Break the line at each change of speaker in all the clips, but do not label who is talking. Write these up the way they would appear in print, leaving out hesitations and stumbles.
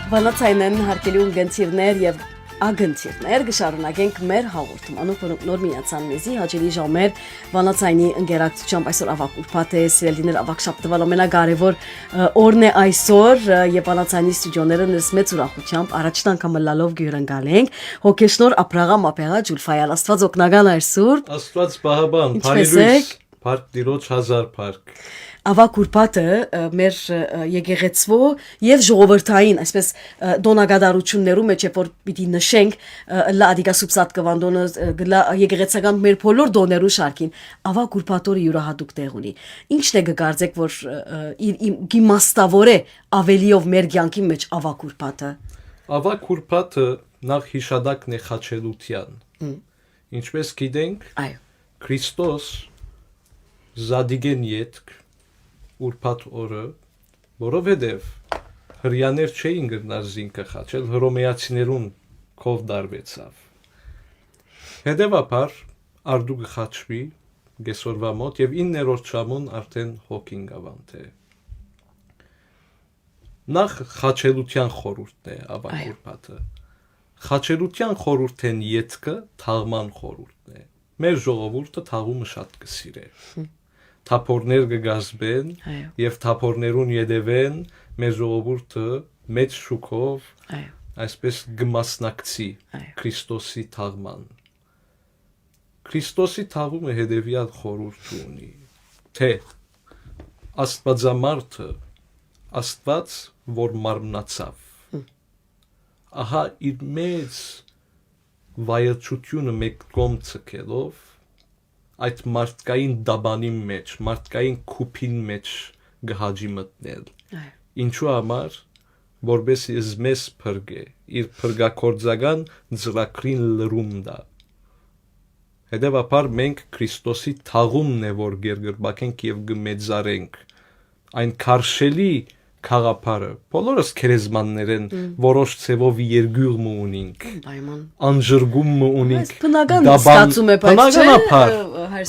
Վանացայնեն հարկելի ունգընթիրներ և ագընթիրներ գշարունակենք մեր հաղորդում անուք նոր միացան մեզի հաջելի ժամեր վանացայնի ընգերակցությամբ այսօր ավակ ուրբաթ է սիրելիներ ավակ շաբթվալ ամենակարևոր օրն է այսօր և վանացայնի ստուդիոները նրս մեծ ուրախությամբ առաջին անգամ լալով գյուրընկալ ենք հոգեշնոր ապրաղամ ապեղա ջուլֆայալ աստված օգնական այսուր
Աստված բահաբան փարիլույս Փարք դիրոջ հազար փարք
Ավակ ուրբաթը մեր եկեղեցվո եւ ժողովրդային այսպես դոնագադարություններում մեջ որ պիտի նշենք լադիկա սուբսատ կվանդոնը եկեղեցական մեր բոլոր դոներու շարքին ավակ ուրբաթորը յուրահատուկ տեղ ունի ինչն է գկարձեք որ գիմաստավոր է ավելիով մեր կյանքի մեջ ավակ
ուրբաթը նախ հիշադակն է խաչելության ինչպես գիտենք Քրիստոս զադիգեն յետք ուրբաթ օրը, որովհետև հրյաներ չէին գրնար զինքը խաչել, հռոմեացիներուն քով դարվեցավ։ Հետևաբար արդու կխաչվի գեսորվա մոտ եւ 9-րդ ժամուն արդեն հոգին գավանդ է։ Նախ խաչելության խորհուրդն է ավակ ուրբաթը։ Խաչելության խորհուրդեն յետքը թաղման խորհուրդն է։ Մեր ժողովուրդը թաղումը շատ կսիրե։ Թափորներ կգազբեն եւ թափորներուն յետևեն մեր ժողովուրդը մեծ շուկով այսպես գմասնակցի Քրիստոսի թաղման Քրիստոսի թաղումը հետեւյալ խորհուրդ ունի թե Աստվածամարդը Աստված որ մարմնացավ ահա իր մեծ վայելչությունը մեկ կողմ ցկելով այդ մարդկային դաբանի մեջ, մարդկային քուփին մեջ գհաջի մտնել։ Ինչու համար, որբեսի զմես փրկե, իր փրկակորձական ծրագրին լրում դա։ Հետևաբար մենք Քրիստոսի թաղումն է, որ գերգրբակենք եւ գմեծարենք։ Այն քարշելի խաղապարը, բոլորս քերեզմաններ են, որոշ ցևով երգյուղ ունինք, անջրգում ունինք,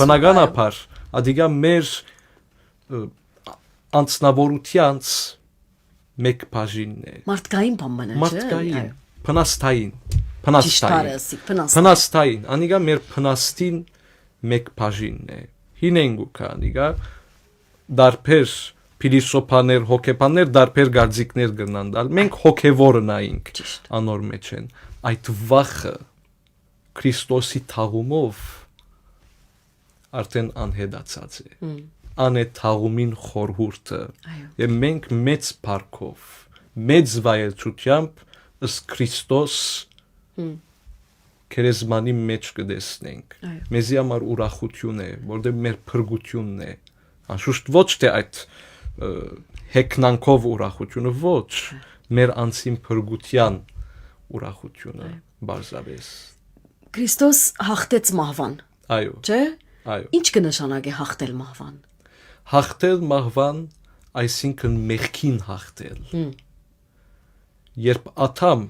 բնականաբար, ադիգա մեր անձնավորությանց մեկ բաժինն է։
Մարդկային բանն է,
մարդկային, փնաստային, անիգա մեր փնաստին մեկ բաժինն է։ Հինենգուք անիգա դարբեր Փիլիսոփաներ, հոգեբաններ դարբեր գարձիկներ կգնան դալ։ Մենք հոգևորը նայինք անոր մեջ են։ Այդ վախը Քրիստոսի թաղումով արդեն անհետացած է։ Ան է թաղումին խորհուրդը։ Եվ մենք մեծ փառքով, մեծ վայելչությամբ ըստ Քրիստոս քերեզմանի մեջ կդեսնենք։ Մեզի համար ուրախություն է, որտեղ մեր փրկությունն է։ Անշուշտ ոչ թե այդ հեքնանքով ուրախությունը ոչ մեր անձին փրկության ուրախությունը բարձրապես
Քրիստոս հաղթեց մահվան
այո
չէ
այո
ինչ կնշանակի հաղթել
մահվան այսինքն մեղքին հաղթել երբ աթամ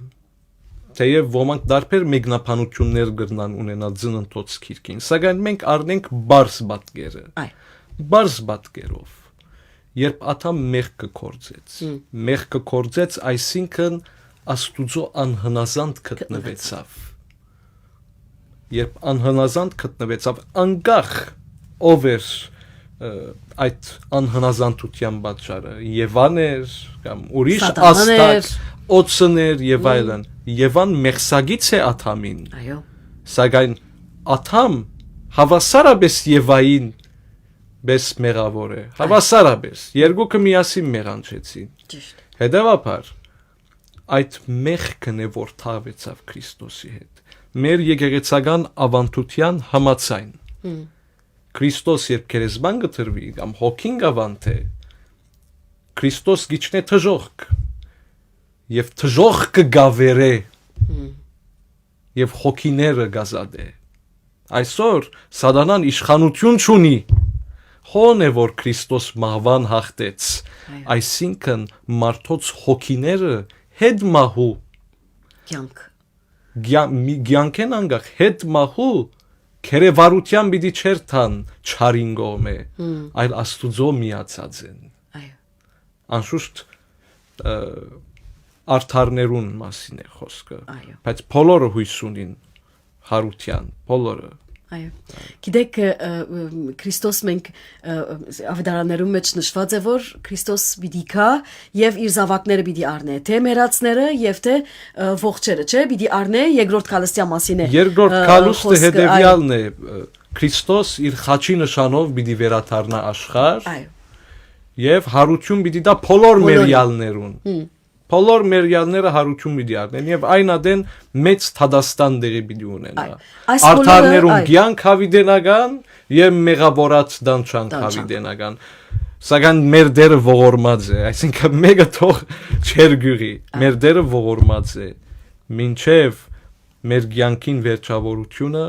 թեև ոմանք դարբեր մեկնաբանություններ կգնան ունենալ ծննդոց քիրքին սակայն մենք առնենք բարձ բատկերով Երբ աթամ մեղք կործեց, այսինքն աստուծո անհնազանդ գտնվեցավ։ Երբ անհնազանդ գտնվեցավ, անկախ ով էր այդ անհնազանդության պատճառը, Եվան էր կամ ուրիշ աստակ, օծն էր եւ այլն։ Եվան մեղսագից է աթամին։
Այո։
Սակայն աթամ հավասարապես Եվային Բես մեղավոր է, հավասարապես, երկուքը միասին մեղանչեցին։ Հետևաբար, այդ մեղքն է, որ թաղվեցավ Քրիստոսի հետ։ Մեր եկեղեցական ավանդության համաձայն։ Քրիստոս երբ քերեզման գտրվի, կամ հոգին գավանդ է, Քրիստոս գիչն է թժողք, և թժողքը գավեր է, և հոգիները գազադե։ Այսօր սատանան իշխանություն չունի, Հոն է, որ Քրիստոս մահվան հաղթեց, այսինքն մարդոց հոգիները հետ մահու, կյանք են անգախ, հետ մահու, քերևարության պիտի չերթան չարին գոմե, այլ աստուծո միացած են։ Անշուշտ արդարներուն մասին է խոսքը
Այո։
բայց բոլորը հույս ունին հարության բոլորը
Այո։ Գիտեք Քրիստոս մենք ավետարաններում մեջ նշված է որ Քրիստոս պիտի գա եւ իր զավակները պիտի առնե թե մեռածները եւ թե ողջերը չէ պիտի առնե երկրորդ քալստյան մասին է
երկրորդ քալուստը հետեւյալն է Քրիստոս իր խաչի նշանով պիտի վերադառնա աշխարհ
Այո
եւ հարություն պիտի դա բոլոր մերյալներուն բոլոր մերյալները հարություն պիտի առնեն եւ այն ադեն մեծ թադաստան դերի պիտի ունենա արդարներուն կյանք հավիդենական եւ մեղավորած դանչանք հավիդենական սակայն մեր դերը ողորմած է այսինքն մեկը թող չեր գյուղի մեր դերը ողորմած է մինչեւ մեր կյանքին վերջավորությունը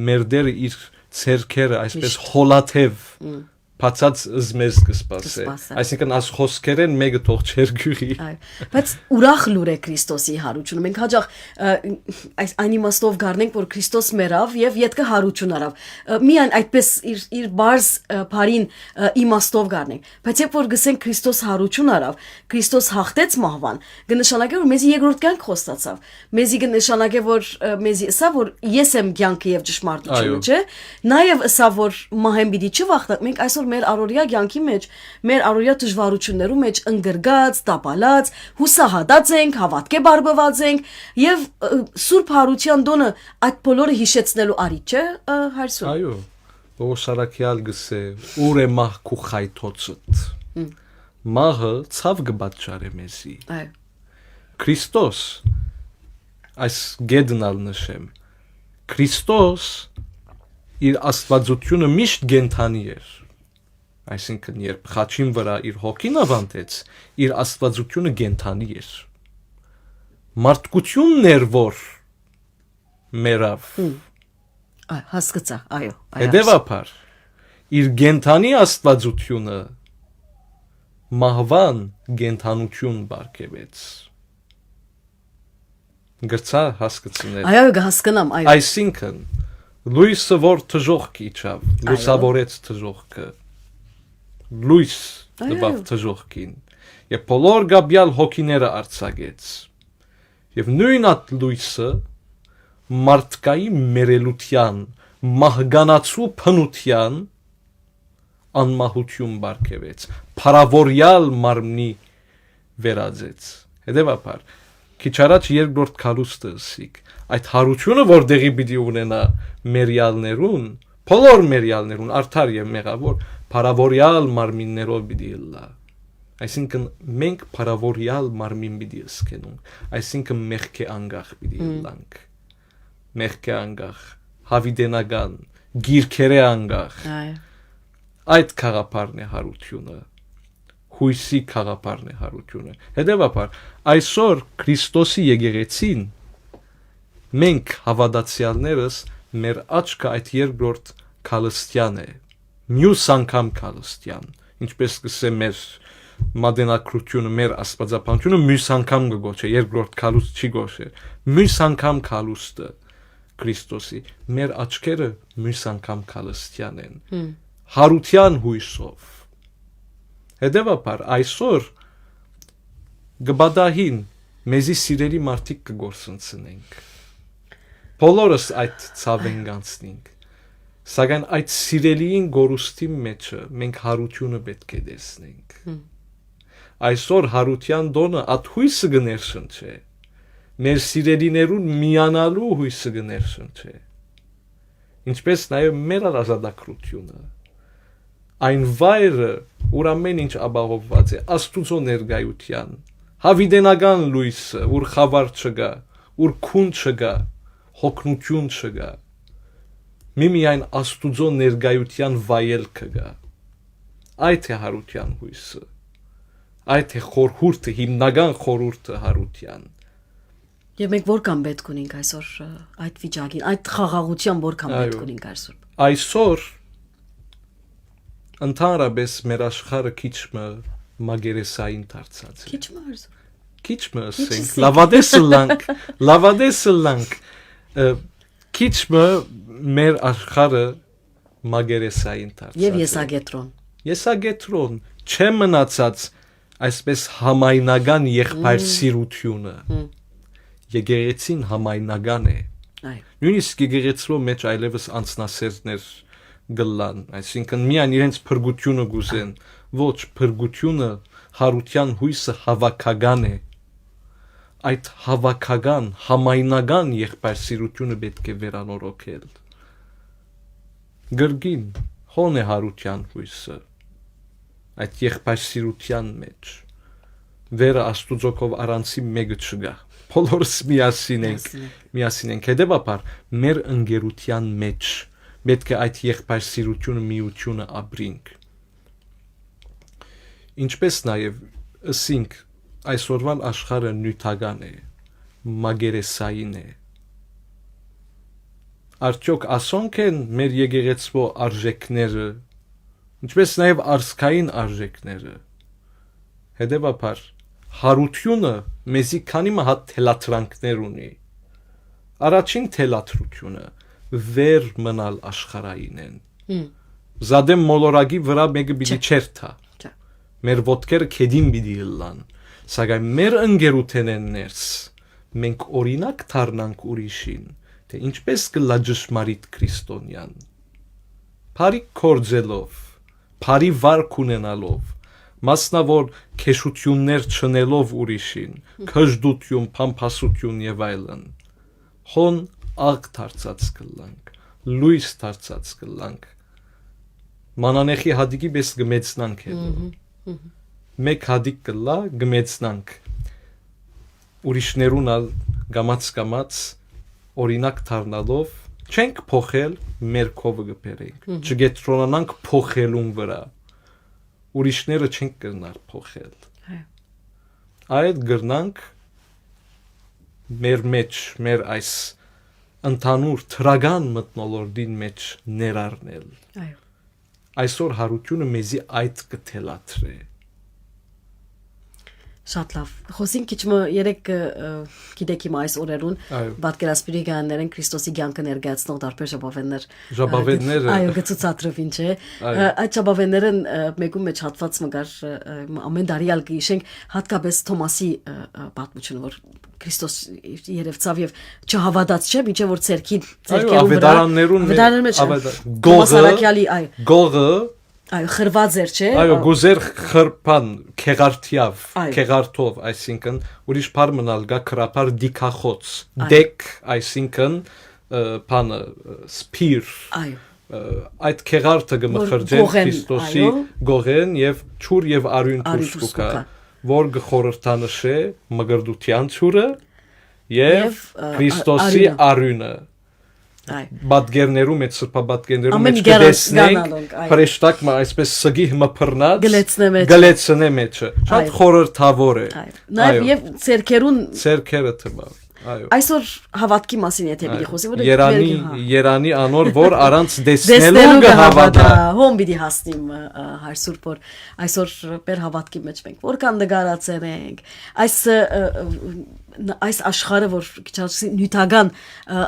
մեր դերը իր ցերքերը այսպես հոլաթև Փացած զմեզ կսպասե այսինքն աս խոսքերեն մեկը թող չեր գյուղի
բայց ուրախ լուր է Քրիստոսի հարությունը մենք հաջող այս այն իմաստով գարնենք որ Քրիստոս մեռավ եւ յետքը հարություն արավ միայն այդպես իր բարձ բարին իմաստով գարնենք բայց երբ որ գսենք Քրիստոս հարություն արավ Քրիստոս հաղթեց մահվան կնշանակե որ մեզի երկրորդ կյանք խոստացավ մեզի կնշանակե որ մեզի ասա որ ես եմ կյանքը եւ ճշմարտությունը չէ նաեւ ասա որ մահեն պիտի չվախտանք մենք այսօր մեր առօրյա կյանքի մեջ, մեր առօրյա դժվարություններում մեջ ընկրկած, տապալած, հուսահատած ենք, հավատքի բարբված ենք եւ Սուրբ Հարության դոնը այդ բոլորը հիշեցնելու արիթ չէ, Հարսուն։
Այո, Օսարակյալ գսե, ուր է մահ քու խայթոցդ։ Մահը ցավ կբաճարե մեզի։
Այո։
Քրիստոս այս գեդնալ նշեմ։ Քրիստոս իր աստվածությունը միշտ գենթանի էր։ Այսինքն երբ խաչին վրա իր հոգին ավանդեց, իր աստվածությունը գենթանի էր։ Մարդկությունն էր որ մերավ։
Հասկացա, այո։
Հետևաբար իր գենթանի աստվածությունը մահվան գենթանություն բարգեւեց։ Գրծա հասկացնել։
Այո, հասկանամ, այո։
Այսինքն լույսը որ թժողք իջավ, լուսավորեց թժողքը։ Լույս դպավ թժողքին եւ բոլոր գաբյալ հոգիները արձակեց եւ նույն այդ լույսը մարդկային մերելության մահգանացու փնության անմահություն բարգեւեց փարավորյալ մարմնի վերածեց հետեւաբար քիչ առաջ երկրորդ քալուստը ասիկ այդ հարությունը որ դեղի պիտի ունենա մերյալներուն բոլոր մերյալներուն արդար եւ մեղավոր Փարավորյալ մարմիններով պիտի լա այսինքն մենք փարավորյալ մարմին պիտի սկենünk այսինքն մեղքի անգախ պիտի լանք մեղքի անգախ հավիդենական գիրքերը անգախ այդ խաղապարն է հարությունը հույսի խաղապարն է հարությունը հետեւաբար այսօր Քրիստոսի եկեղեցին մենք հավատացյալներս մեր աչքը այդ երկրորդ քալստյան է Մյուս անգամ քալստյան ինչպես կսե մեր մադենակրությունը մեր աստվածապանությունը մյուս անգամ գոչե երկրորդ քալուստ չի գոչե մյուս անգամ քալուստը Քրիստոսի մեր աչքերը մյուս անգամ քալստյան են հարության հույսով հետեւաբար այսօր գբադահին մեզի սիրելի մարդիկ կգործընծնենք բոլորս այդ ցավեն գանցնենք Սակայն այդ սիրելիին գորուստի մեջը մենք հարությունը պետք է տեսնենք։ Այսօր հարության դոնը այդ հույսը գներշնչե։ Մեր սիրելիներուն միանալու հույսը գներշնչե։ Ինչպես նաև մեր ազատագրությունը։ Այն վայրը, ուր ամեն ինչ ապահովված է, Աստուծո ներկայության, հավիդենական լույսը, ուր խավար չկա, ուր քուն չկա, հոգնություն չկա։ Միմիայն Աստուծո ներկայության վայելքը գա։ Այդ է հարության հույսը։ Այդ է խորհուրդը, հիմնական խորհուրդը հարության։
Եվ մենք որքան պետք ունենք այսօր այդ վիճակին, այդ խաղաղության որքան պետք ունենք այսօր։
Այսօր ընդհանրապես մեր աշխարհը քիչ մագերեսային դարձած է։ Քիչ ասենք, լավադեսլանք, քիչ մեր աշխարհը մագերեսային դարձած է։
Եվ եսագետրոն,
չեմ մնացած այսպես համայնական եղբայր սիրությունը եկեղեցին համայնական է
այո
նույնիսկ եկեղեցու մեջ այլևս անձնասերներ գլան այսինքն միայն իրենց փրկությունը գուզեն ոչ փրկությունը հարության հույսը հավաքական է այդ հավաքական համայնական եղբայր սիրությունը պետք է վերանորոգել գրգին հոն է հարության հույսը այդ եղբայր սիրության մեջ վերը աստուծոքով առանցի մեկը չգա բոլորս միասին ենք հետևաբար մեր ընկերության մեջ պետք է այդ եղբայր սիրությունը միությունը ապրենք ինչպես նաև ասինք այսօրվան աշխարհը նյութական է մագերեսային է արդյոք ասոնք են մեր եկեղեցու արժեքները ինչպես նաև արսքային արժեքները հետևաբար հարությունը մեզի քանի մահատ թելաթրանքներ ունի առաջին թելաթրությունը վեր մնալ աշխարհային են զադեմ մոլորակի վրա մեկը պիտի չերթա մեր ոտքերը քեդին պիտի լան սակայն մեր ընկերութենեն ներս մենք օրինակ դառնանք ուրիշին թե ինչպես կլա ճշմարիտ քրիստոնյան բարի կորձելով բարի վարք ունենալով մասնավոր քեշություններ չնելով ուրիշին քժդություն փամփասություն եւ այլն հոն աղ դարձած կլանք լույս դարձած կլանք մանանեխի հադիկի պես գմեցնանք հետո մեկ հադիկ կլա գմեցնանք ուրիշներուն ալ գամած օրինակ դառնալով չենք փոխել մեր կովը գբերենք չգետրոնանանք փոխելուն վրա ուրիշները չենք կրնար փոխել այդ գրնանք մեր մեջ մեր այս ընդհանուր թրագան մտնոլորդին մեջ ներառնել
այո
այսօր հարությունը մեզի այդ կթելաթրե
շատ լավ խոսին քիչ մը երեք գիտեք իմ այս օրերուն պատկերասպիրի գաններեն Քրիստոսի կյանքը ներկայացնող դարբեր
ժապավենները
այո գծուցատրով ինչ է այդ ժապավեններն մեկում մեջ հատված մգար ամեն դարիալ գիշենք հատկապես Թոմասի պատմությունը որ Քրիստոս երևցավ եւ չհավատաց չէ միջև որ ցերքին
ավետարաններուն գողը
այո խրված էր չէ
այո գուզեր խրփան քեղարտով այսինքն ուրիշ բառ մնալ գա քրապար դիքախոց դեք այսինքն բանը սպիր այո այդ քեղարտը գմխրջեն Քրիստոսի գողեն եւ ճուր եւ արյուն դուրսուկա որ գխորհրդանշե մգրդության ճուրը եւ Քրիստոսի արյունը Բադգերներում այդ սրբաբադգերներում մեջ կդեսնենք հրեշտակ մա այսպես սգի մփռնած գլեցնե մեջը շատ խորհրդավոր է
նաև եւ
ցերքերը թվա այո
այսօր հավատքի մասին եթե մի խոսի որ
Երանի անոր որ առանց դեսնելու կհավատա
հոմ պիտի հասնիմ հայր սուրբ որ այսօր մեր հավատքի մեջ մենք որքան նկարացել ենք այս աշխարհը որ քիչ նյութական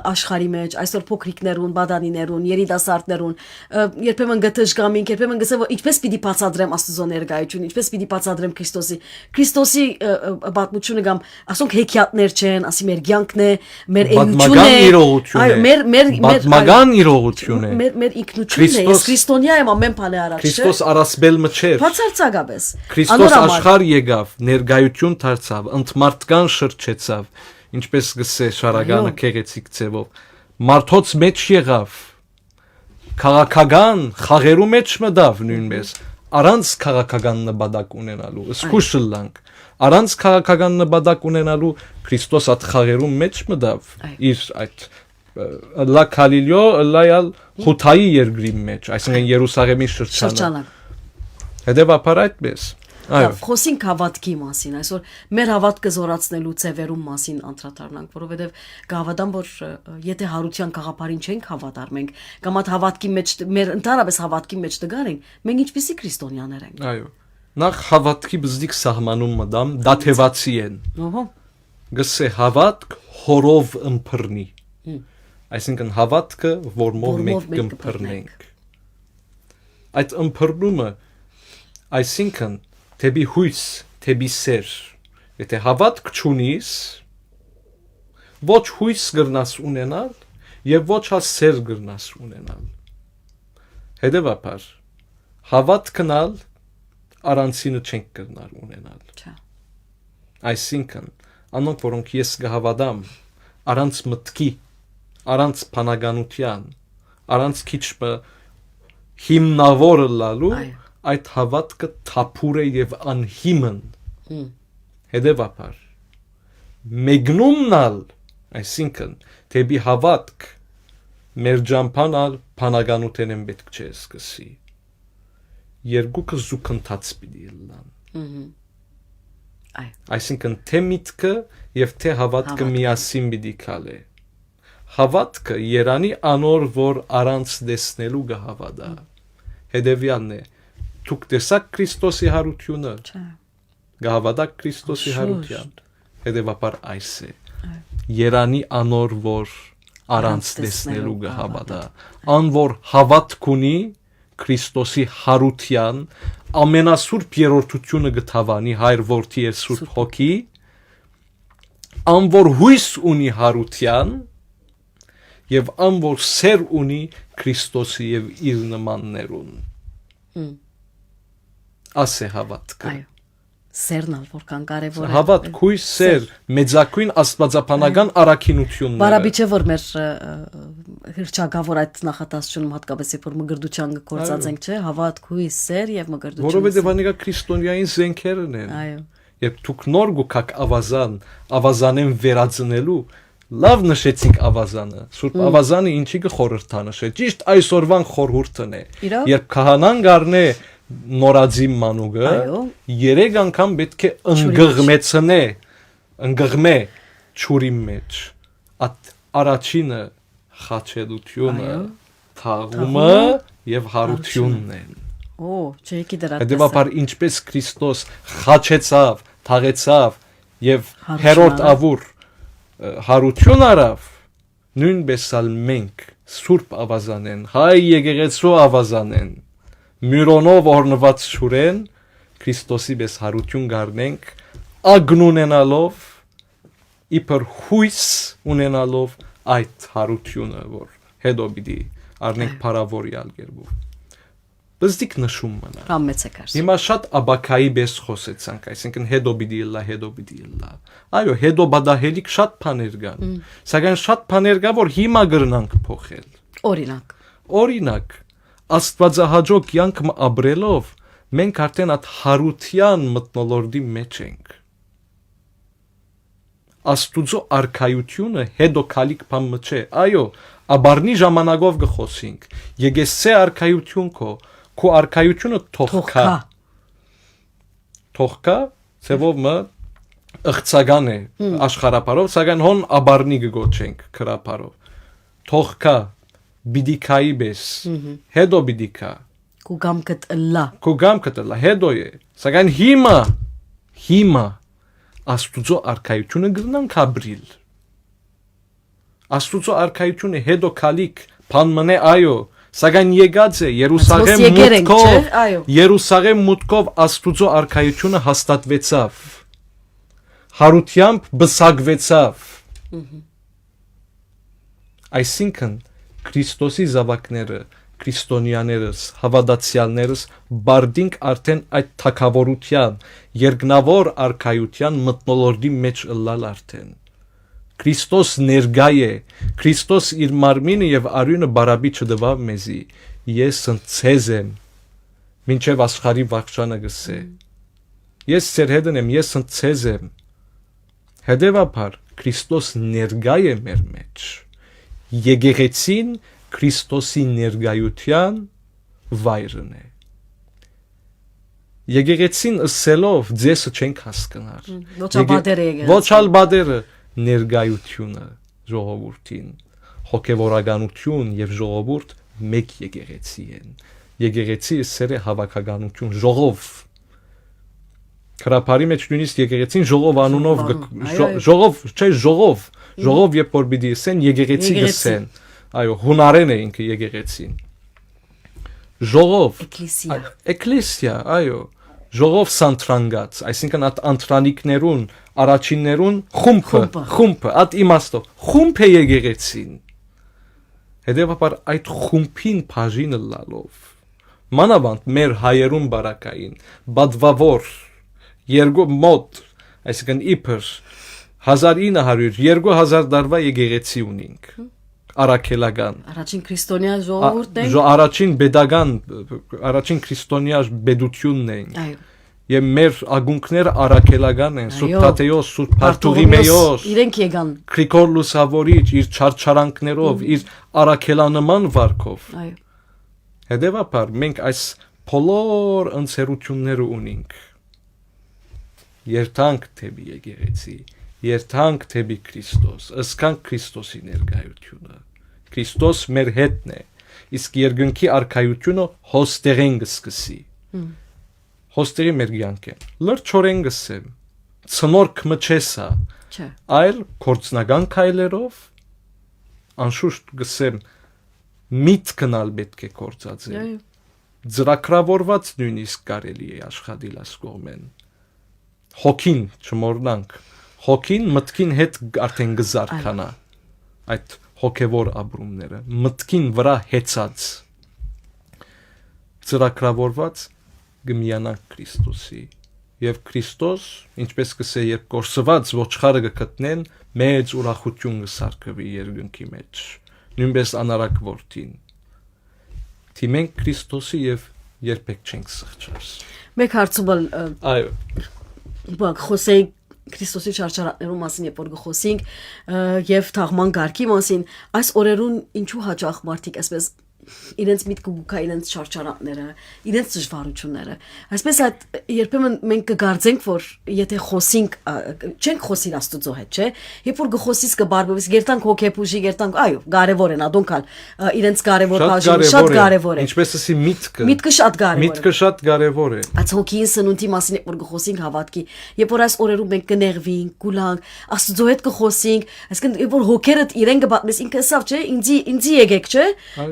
աշխարհի մեջ այսօր փոքրիկներուն, բադանիներուն, երիտասարդներուն երբեմն գտժգամին, երբեմն գսե որ ինչպես պիտի բացադրեմ Աստծո ներկայությունը, ինչպես պիտի բացադրեմ Քրիստոսի պատմությունը կամ ասոնք հեքիաթներ չեն, ասի մեր կյանքն է, մեր
պատմական իրողություն է,
մեր ինքնությունն է, ես քրիստոնյա եմ ամեն բանը առաջ,
Քրիստոս առասպել մչեր,
բացարձակապես,
Քրիստոս աշխարհ եկավ, ներկայություն դարձավ, ընդմարտկան շրջեցավ, ինչպես գսե շարագանը քեղեցիկ ձևով, մարդոց մեջ եղավ, քաղաքական խաղերու մեջ մտավ նույնպես, առանց քաղաքական նպատակ ունենալու, սկուշլանք, առանց քաղաքական նպատակ ունենալու Քրիստոս այդ խաղերու մեջ մտավ, իր այդ լա Քալիլյո, լայալ Խութայի երկրի մեջ, այսինքն Երուսաղեմի շրջանը։ Հետևաբար այդպես։ Այո։
Խոսենք հավատքի մասին, այսօր մեր հավատքը զորացնելու ձևերում մասին անդրադառնանք, որովհետև կհավատամ, որ եթե հարության գաղափարին չենք հավատար մենք, կամ այդ հավատքի մեջ մեր ընդհանրապես հավատքի մեջ դգարենք, մենք ինչպիսի քրիստոնյաներ ենք։
Այո։ Նախ հավատքի բզդիկ սահմանում մտամ, դաթևացի են։
Ահա։
Գսե հավատք հորով ըմբռնի։ Այսինքն հավատքը, որով մենք կըմբռնենք։ Այդ ըմբռնումը, այսինքն թեպի հույս, թեպի սեր։ Եթե հավատք չունիս, ոչ հույս գրնաս ունենալ եւ ոչ հա սեր գրնաս ունենալ։ Հետևաբար հավատքնալ առանցինը չենք գրնալ ունենալ։
Չէ։
Այսինքն անոնք որոնք ես կհավատամ առանց մտքի, առանց բանականության, առանց քիչը հիմնավոր լալու, այդ հավատքը թափուր է եւ անհիմն։ Հետևաբար մեգնումնալ, այսինքն թեպի հավատք մեր ջամփանալ բանականութեն են պետք չէ սկսի։ Երկուքը զուգընթաց պիտի լան։ Այսինքն թե միտքը եւ թե հավատքը միասին պիտի քալե։ Հավատքը Երանի անոր որ առանց դեսնելու կհավատա։ Հետևյալն է դուք տեսաք Քրիստոսի հարությունը։ Կհավատաք Քրիստոսի հարության։ Հետևաբար այս է։ Երանի անոր որ առանց դեսնելու կհավատա։ Ան որ հավատք ունի Քրիստոսի հարության ամենասուրբ երրորդությունը գտավանի հայր որդի եւ սուրբ հոգի ան որ հույս ունի հարության եւ ան որ սեր ունի Քրիստոսի եւ իր նմաններուն ասե հավատքը
այո սերնալ որքան կարևոր է
հավատք հույս սեր մեծակույն աստվածապանական առաքինությունները
բարաբիչը որ մեր հրճագավոր այդ նախատասությունում հատկապես որ մգրդության գործած ենք չէ հավատք հույս սեր եւ մգրդություն
որովհետեւ անիկա քրիստոնեային զենքերն են
այո
Երբ դուք նոր գուքակ ավազանեն վերածնելու, լավ նշեցինք ավազանը, Սուրբ ավազանը ինչի կխորհրդանշե, ճիշտ այսօրվան խորհուրդն է, երբ քահանան գարնե նորածի մանուկը, 3 անգամ պետք է ընգղմե ճուրի մեջ, at առաջինը խաչելությունը, թաղումը եւ հարությունն են։
չէի գիտեր
Հետևաբար ինչպես Քրիստոս խաչեցավ, թաղեցավ եւ հերորդ ավուր հարություն արավ, նույնպես ալ մենք Սուրբ ավազանեն, հայ եկեղեցու ավազանեն, մյուրոնով օրնված շուրեն Քրիստոսի պես հարություն գարնենք, ագնունենալով, իբր հույս ունենալով այդ հարությունը, որ հետո պիտի առնենք փարավորյալ գերբով։ Բզդիկ նշում մնա։
Ռամեցեկարս։
Հիմա շատ աբակայի պես խոսեցանք, այսինքն հետո պիտի լա։ Այո, հետո բադահելիք շատ բաներ կան։ Սակայն շատ բաներ կա, որ հիմա գրնանք փոխել։ Օրինակ, Աստվածահաճո կյանք ապրելով, մենք արդեն այդ հարության մթնոլորտի մեջ ենք։ Աստուծո արքայությունը հետո քալիք բան չէ։ Այո, աբարնի ժամանակով գխոսենք։ Եկեսե արքայություն քո արքայությունը թողքա ծևով մը ըղծական է աշխարհապարով սակայն հոն աբարնի գոչենք քրապարով թողքա բիդիկայի բես հետո բիդիկա
քու գամքդ լա
հետո է սակայն հիմա աստուծո արքայությունը գրնանք ապրիլ աստուծո արքայությունը հետո քալիք բան մնե այո Սակայն եկած է Երուսաղեմ մուտքով Աստուծո արքայությունը հաստատվեցավ, հարությամբ բսակվեցավ, այսինքն Քրիստոսի զավակները, քրիստոնյաներս, հավատացյալներս բարդինք արդեն այդ թագավորության, երկնավոր արքայության մթնոլորտի մեջ ըլլալ արդեն։ Քրիստոս ներգա է, Քրիստոս իր մարմինը եւ արյունը բարաբի չդվավ մեզի, ես ընծեզ եմ, մինչեւ աշխարհի վախճանը գսե, ես ձեր հետն եմ, ես ընծեզ եմ, հետևաբար Քրիստոս ներգա է մեր մեջ, եկեղեցին Քրիստոսի ներգայության վայրն է, եկեղեցին ըսելով ձեսը չենք հասկնար, ոչ ալ բադերը ներգայությունը ժողովուրդին հոգևորականություն եւ ժողովուրդ մեկ եկեղեցի են եկեղեցի սերը հավաքականություն ժողով քրապարի մեջ նույնիսկ եկեղեցին ժողով անունով ժողով երբ որ պիտի ասեն եկեղեցի գսեն այո հունարեն է ինքը եկեղեցին ժողով էկլեսիա այո ժողով սանտրանգած, այսինքն այդ անտրանիկներուն, առաջիններուն խումբը, այդ իմաստով, խումբ է եկեղեցին։ Հետևաբար այդ խումբին բաժինը լալով, մանավանդ մեր հայերուն բարակային, բադվավոր, երկու մոտ, այսինքն իբր 1900-2000 դարվա եկեղեցի ունենք, արաքելական։
Առաջին քրիստոնյա ժողովուրդն են։
Առաջին բեդական, առաջին քրիստոնյա բեդությունն են։
Այո։
Եվ մեր ագունքները արաքելական են, Սուրբ Թադեոս, Սուրբ Բարտուղիմեոս,
իրենք եկան։
Գրիգոր Լուսավորիչ իր չարչարանքներով, իր արաքելանման վարքով։
Այո։
Հետևաբար մենք այս բոլոր ընձեռությունները ունենք։ Երթանք թեպի եկեղեցի, երթանք թեպի Քրիստոս, ըսկանք Քրիստոսի ներկայությունը։ Քրիստոս մեր հետն է, իսկ երկնքի արքայությունը հոստեղեն կսկսի։ Հոստերի մեր կյանքը լրջորեն գսեմ, ցնորք մչեսա,
Չէ։
այլ կորցնական քայլերով անշուշտ գսեմ միտքնալ պետք է կործածել։
Այո։
Ծրագրավորված նույնիսկ կարելի է աշխատել այս կողմեն։ Հոգին չմոռնանք, հոգին մտքին հետ արդեն գզարքանա այդ հոգևոր ապրումները, մտքին վրա հեծած ծրագրավորված գմիանանք Քրիստոսի եւ Քրիստոս, ինչպես կսե երբ կորսված ոչխարը կգտնեն, մեծ ուրախություն կսարքվի երկնքի մեջ, նույնպես անարակ որդին։ Թիմենք Քրիստոսի եւ երբեք չենք սղճար։
Մեկ հարցում
Այո։
բակ խոսեինք Քրիստոսի չարչարանքներու մասին, երբ որ գխոսենք եւ թաղման գարկի մասին, այս օրերուն ինչու հաճախ մարդիկ այսպես իրենց միտքը գուկա իրենց չարչարանքները, իրենց դժվարությունները։ Այսպես այդ երբեմն մենք կգարձենք, որ եթե խոսենք, չենք խոսիր Աստծո հետ, չէ՞։ Երբ որ գխոսից կբարբերես, գերտանք հոգեբուժի, գերտանք, այո, կարևոր են, ադոնքալ իրենց կարևոր բաժինը շատ կարևոր է։
Ինչպես ասի
միտքը շատ կարևոր է։
Միտքը շատ կարևոր է։
Այս հոգին սնունդի մասին երբ որ գխոսենք հավատքի, երբ որ այս օրերում մենք կներվենք, գուլանք, Աստծո հետ կխոսենք, այսինքն երբ որ հոգերդ իրեն կբատնես, ինքը ասավ, չէ՞, ինձի եկեք, չէ՞։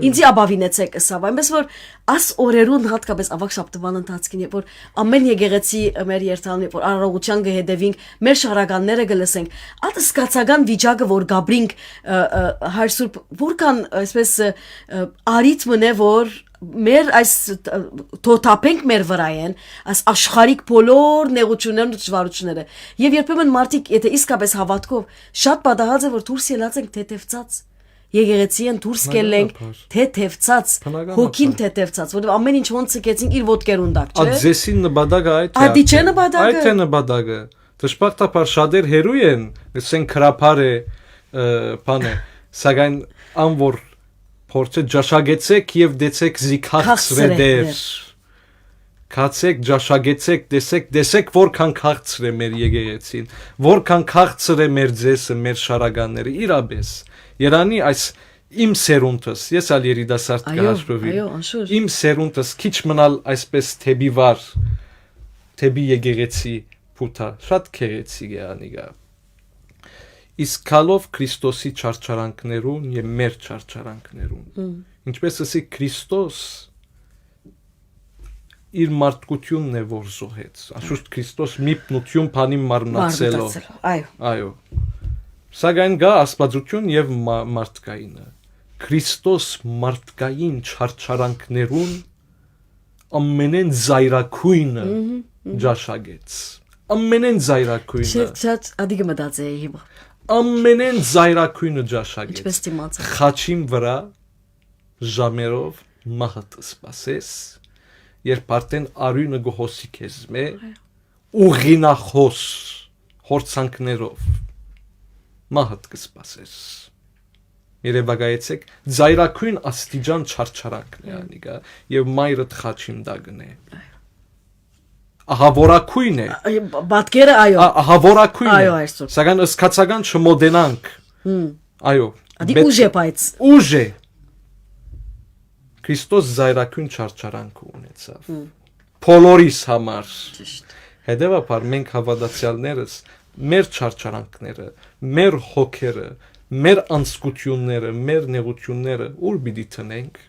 Ինձի աբավինեցեք ասավ, այնպես որ այս օրերուն հատկապես ավակ շաբթվան ընթացքին, երբ որ ամեն եկեղեցի մեր երթալն, երբ որ արարողության կհետևենք, մեր շարականները կլսենք, այդ սկացական վիճակը, որ գաբրինք հայր Սուրբ, որքան այսպես արիթմն է, որ մեր այս թոթափենք մեր վրայեն, այս աշխարհիկ բոլոր նեղություններն ու դժվարությունները։ Եվ երբեմն մարդիկ, եթե իսկապես հավատքով շատ պատահած է, որ դուրս ելած ենք թեթևծած եկեղեցին դուրս կելենք թեթևծած հոգին թեթևծած, որովհետև ամեն ինչ ոնց ցկեցին իր ոտքերուն դակ, չէ՞։
Ադզեսին նպատակը այդ է։
Ադի չէ նպատակը։
Այդ է նպատակը։ Դժբախտաբար շատեր հերույ են, ասեն քրափար է, բան է, սակայն անոր փորձը ջաշագեցեք եւ դեցեք զիքախցրեդեր։ Քացեք, ջաշագեցեք, տեսեք որքան քաղցր է մեր եկեղեցին, որքան քաղցր է մեր ձեսը, մեր շարականները, իրապես։ Երանի այս իմ սերունդս, ես ալ երիտասարդ կհաշվվի։
Այո, անշուշտ։
Իմ սերունդս քիչ մնալ այսպես թեբի վար, թեբի եկեղեցի փութա, շատ քեղեցիկ է անիգա։ Իսկ քալով Քրիստոսի չարչարանքներուն եւ մեր չարչարանքներուն։ Ինչպես ասի Քրիստոս իր մարդկությունն է որ զոհեց։ Անշուշտ Քրիստոս մի պնություն բանի մարմնացելով։ Այո։ Սակայն գա աստվածություն եւ մարդկայինը։ Քրիստոս մարդկային չարչարանքներուն ամենեն զայրակույնը ջաշագեց։ Ամենեն զայրակույնը։
Շատ ադիգը մտածեի հիմա։
Ամենեն զայրակույնը ջաշագեց։
Ինչպես դիմացա։
Խաչին վրա ժամերով մահդ սպասես, երբ արդեն արյունը գոհոսի քեզ մե ուղինախոս հորցանքներով մահդ կսպասես։ Երևակայեցեք զայրակույն աստիճան չարչարանքն է անիգա եւ մայրդ խաչին դագն է։ Ահա որակույն է։
Բատկերը այո։
Ահա որակույն է։
Այո, այսօր։
Սակայն ըսկացական չմոդենանք։ Այո։
Ադի ուժ է բայց։
Ուժ է։ Քրիստոս զայրակույն չարչարանք ունեցավ։ Բոլորիս համար։ Հետևաբար մենք հավատացյալներս մեր չարչարանքները, մեր հոգերը, մեր անցկությունները, մեր նեղությունները ուր պիտի տնենք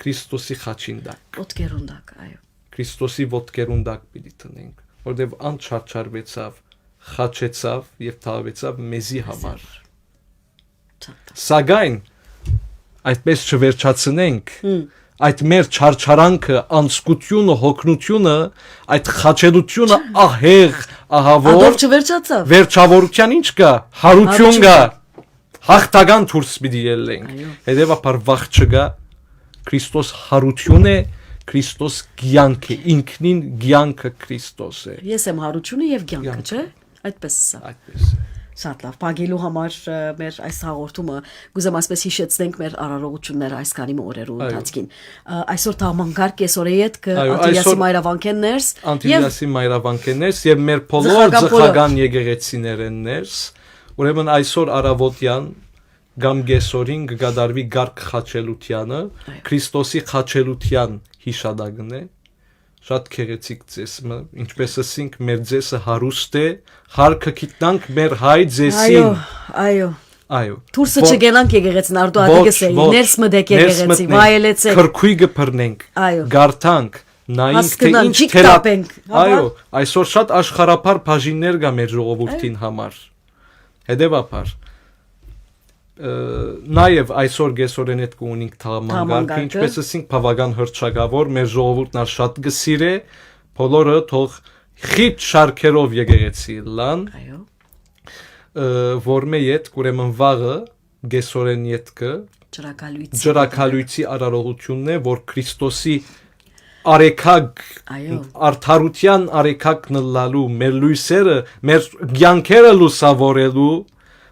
Քրիստոսի խաչին դակ։
Ոտքերուն դակ, այո։
Քրիստոսի ոտքերուն դակ պիտի տնենք, որտեվ անչարչարվեցավ, խաչեցավ եւ թավեցավ մեզի համար։ Սակայն այդպես չվերջացնենք, այդ մեր չարչարանքը, անսկությունը, հոգնությունը, այդ խաչելությունը ահեղ, ահավոր,
Ադոր չվերջացավ։
վերջավորության ինչ կա, հարություն կա, հաղթական դուրս պիտի ելենք։ Հետևաբար վախ չկա, Քրիստոս հարություն է, Քրիստոս կյանք է, ինքնին կյանքը Քրիստոս է։
Ես եմ հարությունը եւ կյանքը, չէ՞։ Այդպես է։
Այդպես է։
Շատ լավ, պագելու համար մեր այս հաղորդումը գուզեմ այսպես հիշեցնենք մեր արարողությունները այս քանի օրերու ընթացքին։ Այսօր թաղմանկար կեսօրե հետ Անտիլիասի մայրավանքեններս
Անտիլիասի մայրավանքեններս եւ մեր բոլոր ձխական եկեղեցիներեններս, ուրեմն այսօր արավոտյան գամ գեսորին կգադարվի գարկ խաչելությանը, Քրիստոսի խաչելության հիշադակն է։ Շատ քեղեցիկ ձեսը, ինչպես ասինք, մեր ձեսը հարուստ է, հարկը գիտնանք մեր հայ ձեսին։ Այո։
Դուրսը չգենանք եկեղեցին, արդու ադիգսեի, ներս մտեք եկեղեցի, վայելեցեք։
Քրքույգը բռնենք, գարթանք, նայենք թե ինչ թելապենք։ Այո, այսօր շատ աշխարհափար բաժիններ կա մեր ժողովրդին համար։ Հետևաբար նաև այսօր գեսորեն հետ կունենք թաղամանգարքը, ինչպես ասինք բավական հրճակավոր, մեր ժողովուրդն շատ գսիրե, բոլորը թող խիտ շարքերով եկեղեցի լան, որ մե ետ ուրեմն վաղը գեսորեն ետքը ջրակալույցի արարողությունն է, որ Քրիստոսի արեքակ արդարության արեքակն լալու մեր լույսերը, մեր կյանքերը լուսավորելու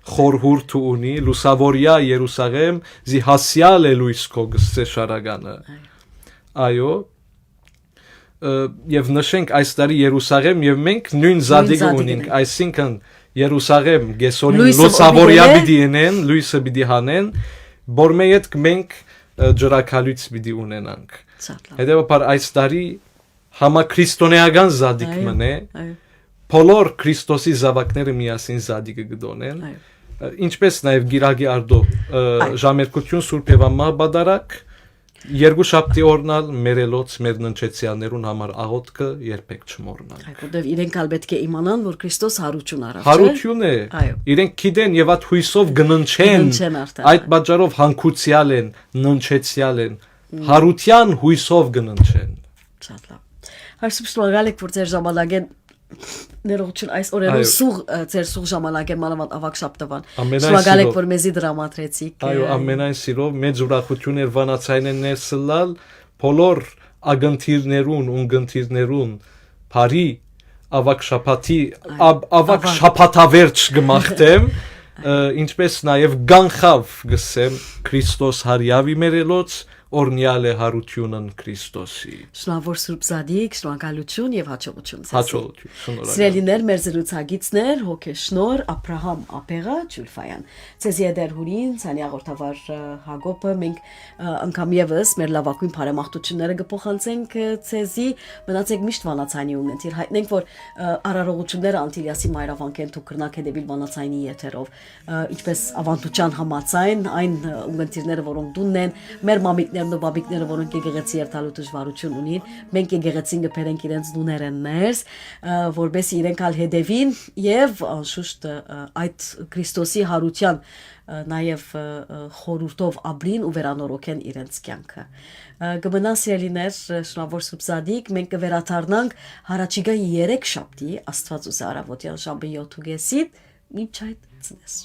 խորհուրդ ունի, լուսավորյա Երուսաղեմ, զի հասյալ է լույս քո գսե շարագանը։ Այո, եւ նշենք այս տարի Երուսաղեմ եւ մենք նույն զադիգը ունենք, այսինքն Երուսաղեմ գեսորին լուսավորյա պիտի ունեն, լույսը պիտի հանեն, որ մենք մենք ջրակալույց պիտի ունենանք։ Հետևաբար այս տարի համաքրիստոնեական զադիգ մնե, բոլոր Քրիստոսի զավակները միասին զադիգը գդոնեն, ինչպես նաև գիրագի արդո ժամերկություն Սուրբ Եվամահ բադարակ, երկուշաբթի օրնալ մերելոց մեր ննչեցյաներուն համար աղոտքը երբեք չմոռնանք։
Որտեվ իրենք ալ պետք է իմանան, որ Քրիստոս հարություն արավ, չէ՞։
Հարություն է։ Իրենք գիտեն եւ այդ հույսով գննչեն, այդ պատճառով հանգուցյալ են, ննչեցյալ են, հարության հույսով գննչեն։
Շատ լավ։ Հարցում շնորհակալ եք, որ ձեր ժամանակեն ներողություն այս օրերու սուղ ձեր սուղ ժամանակեն մանավանդ ավակ շաբթվան։ Շնորհակալ եք, որ մեզի դրամատրեցիք։
Այո, ամենայն սիրով մեծ ուրախություն էր վանացայինեն ներսլալ բոլոր ագընթիրներուն, ունգընթիրներուն, բարի ավակ շաբաթի ավակ շաբաթավերջ գմախտեմ, ինչպես նաև գանխավ գսեմ Քրիստոս հարյավի մերելոց օրնյալ է հարությունն Քրիստոսի։
Շնորհավոր Սուրբ Զադիկ, շնորհակալություն եւ հաջողություն ձեզ։
Հաջողություն, շնորհակալ։
Սիրելիներ, մեր զրուցակիցներ հոգեշնոր Աբրահամ Ապեղա Ջուլֆայան։ Ցեզի դերհուրին, ցանի աղորթավար Հակոբը մենք անգամ եւս մեր լավագույն բարեմաղթությունները կփոխանցենք ցեզի, մնացեք միշտ վանացայինի ունենթիր։ Հայտնենք, որ արարողությունները Անտիլիասի մայրավանքեն դուք կրնակ հետեւիլ վանացայինի եթերով, ինչպես ավանդության համաձայն այն ունենթիրները, որոնք դունն են, մեր մամիկներ ու բաբիկները, որոնք եկեղեցի երթալու դժվարություն ունին, մենք եկեղեցին կբերենք իրենց դուներեն ներս, որբեսի իրենք ալ հետևին եւ անշուշտ այդ Քրիստոսի հարության նաեւ խորհուրդով ապրին ու վերանորոգեն իրենց կյանքը։ Գմնա սիրելիներ, շնորհավոր Սուրբ Զադիկ, մենք կվերադառնանք հարաճիգա 3 շաբթի Աստված ուսարավոտյան շաբթի 7-ին, ինչ այդ ցնես։